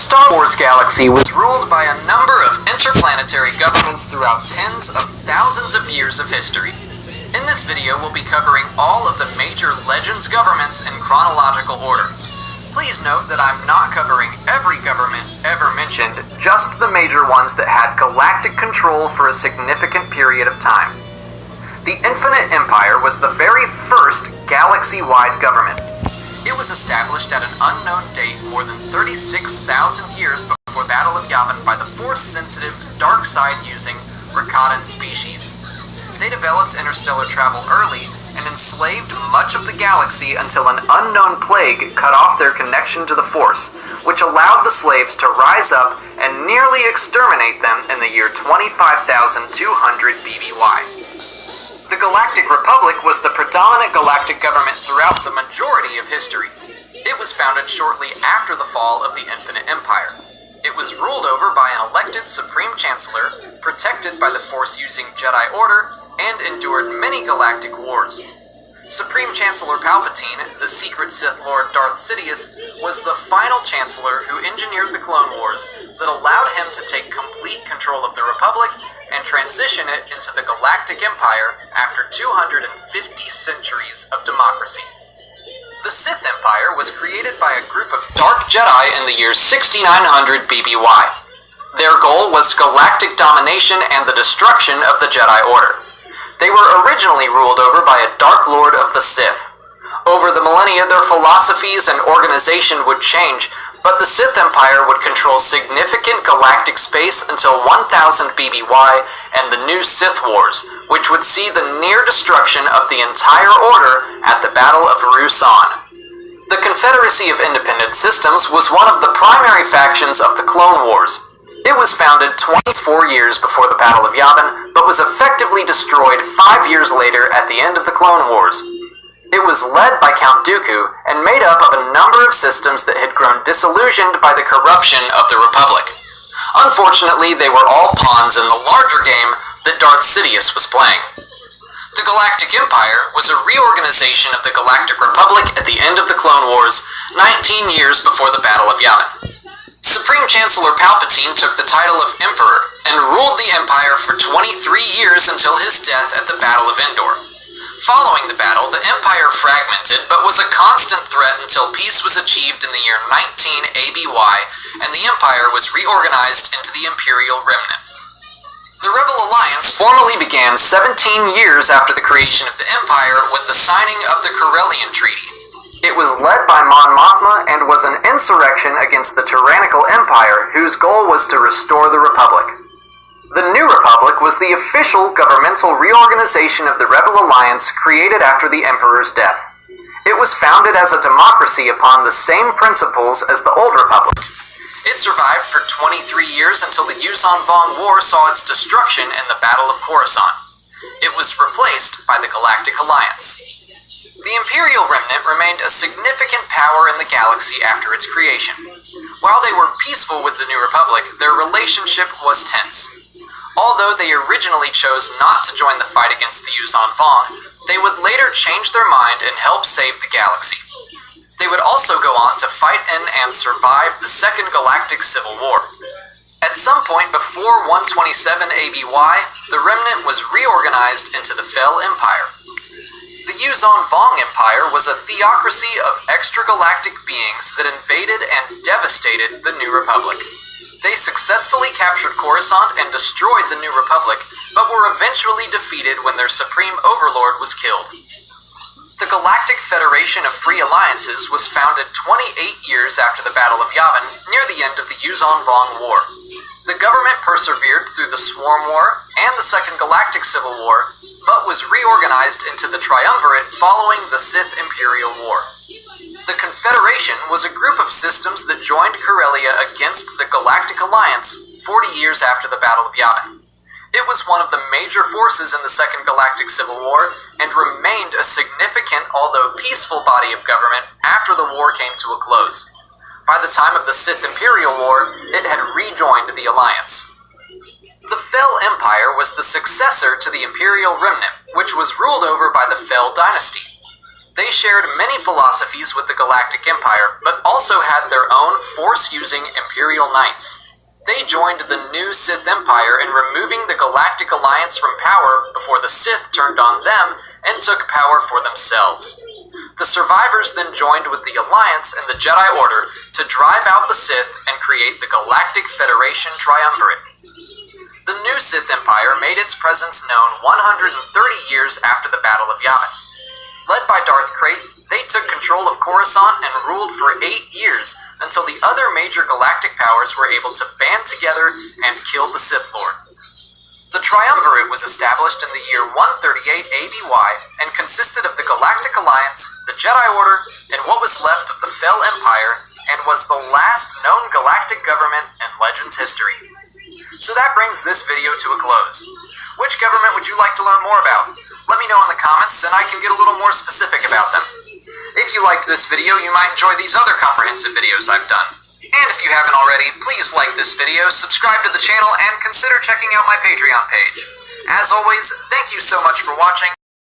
Star Wars galaxy was ruled by a number of interplanetary governments throughout tens of thousands of years of history. In this video, we'll be covering all of the major Legends governments in chronological order. Please note that I'm not covering every government ever mentioned, just the major ones that had galactic control for a significant period of time. The Infinite Empire was the very first galaxy-wide government. It was established at an unknown date more than 36,000 years before the Battle of Yavin by the Force-sensitive, dark side-using Rakatan species. They developed interstellar travel early and enslaved much of the galaxy until an unknown plague cut off their connection to the Force, which allowed the slaves to rise up and nearly exterminate them in the year 25,200 BBY. The Galactic Republic was the predominant galactic government throughout the majority of history. It was founded shortly after the fall of the Infinite Empire. It was ruled over by an elected Supreme Chancellor, protected by the Force-using Jedi Order, and endured many galactic wars. Supreme Chancellor Palpatine, the secret Sith Lord Darth Sidious, was the final Chancellor who engineered the Clone Wars that allowed him to take complete control of the Republic and transition it into the Galactic Empire after 250 centuries of democracy. The Sith Empire was created by a group of Dark Jedi in the year 6900 BBY. Their goal was galactic domination and the destruction of the Jedi Order. They were originally ruled over by a Dark Lord of the Sith. Over the millennia, their philosophies and organization would change, but the Sith Empire would control significant galactic space until 1000 BBY and the new Sith Wars, which would see the near destruction of the entire Order at the Battle of Ruusan. The Confederacy of Independent Systems was one of the primary factions of the Clone Wars. It was founded 24 years before the Battle of Yavin, but was effectively destroyed 5 years later at the end of the Clone Wars. It was led by Count Dooku and made up of a number of systems that had grown disillusioned by the corruption of the Republic. Unfortunately, they were all pawns in the larger game that Darth Sidious was playing. The Galactic Empire was a reorganization of the Galactic Republic at the end of the Clone Wars, 19 years before the Battle of Yavin. Supreme Chancellor Palpatine took the title of Emperor and ruled the Empire for 23 years until his death at the Battle of Endor. Following the battle, the Empire fragmented, but was a constant threat until peace was achieved in the year 19 ABY, and the Empire was reorganized into the Imperial Remnant. The Rebel Alliance formally began 17 years after the creation of the Empire with the signing of the Corellian Treaty. It was led by Mon Mothma and was an insurrection against the tyrannical Empire whose goal was to restore the Republic. The New Republic was the official governmental reorganization of the Rebel Alliance created after the Emperor's death. It was founded as a democracy upon the same principles as the Old Republic. It survived for 23 years until the Yuuzhan Vong War saw its destruction in the Battle of Coruscant. It was replaced by the Galactic Alliance. The Imperial Remnant remained a significant power in the galaxy after its creation. While they were peaceful with the New Republic, their relationship was tense. Although they originally chose not to join the fight against the Yuuzhan Vong, they would later change their mind and help save the galaxy. They would also go on to fight in and survive the Second Galactic Civil War. At some point before 127 ABY, the Remnant was reorganized into the Fel Empire. The Yuuzhan Vong Empire was a theocracy of extragalactic beings that invaded and devastated the New Republic. They successfully captured Coruscant and destroyed the New Republic, but were eventually defeated when their supreme overlord was killed. The Galactic Federation of Free Alliances was founded 28 years after the Battle of Yavin, near the end of the Yuuzhan Vong War. The government persevered through the Swarm War and the Second Galactic Civil War, but was reorganized into the Triumvirate following the Sith Imperial War. The Confederation was a group of systems that joined Corellia against the Galactic Alliance 40 years after the Battle of Yavin. It was one of the major forces in the Second Galactic Civil War and remained a significant, although peaceful body of government after the war came to a close. By the time of the Sith Imperial War, it had rejoined the Alliance. The Fel Empire was the successor to the Imperial Remnant, which was ruled over by the Fel Dynasty. They shared many philosophies with the Galactic Empire, but also had their own Force-using Imperial Knights. They joined the new Sith Empire in removing the Galactic Alliance from power before the Sith turned on them and took power for themselves. The survivors then joined with the Alliance and the Jedi Order to drive out the Sith and create the Galactic Federation Triumvirate. The new Sith Empire made its presence known 130 years after the Battle of Yavin. Led by Darth Krayt, they took control of Coruscant and ruled for 8 years until the other major galactic powers were able to band together and kill the Sith Lord. The Triumvirate was established in the year 138 ABY and consisted of the Galactic Alliance, the Jedi Order, and what was left of the Fel Empire, and was the last known galactic government in Legends history. So that brings this video to a close. Which government would you like to learn more about? Let me know in the comments and I can get a little more specific about them. If you liked this video, you might enjoy these other comprehensive videos I've done. And if you haven't already, please like this video, subscribe to the channel, and consider checking out my Patreon page. As always, thank you so much for watching.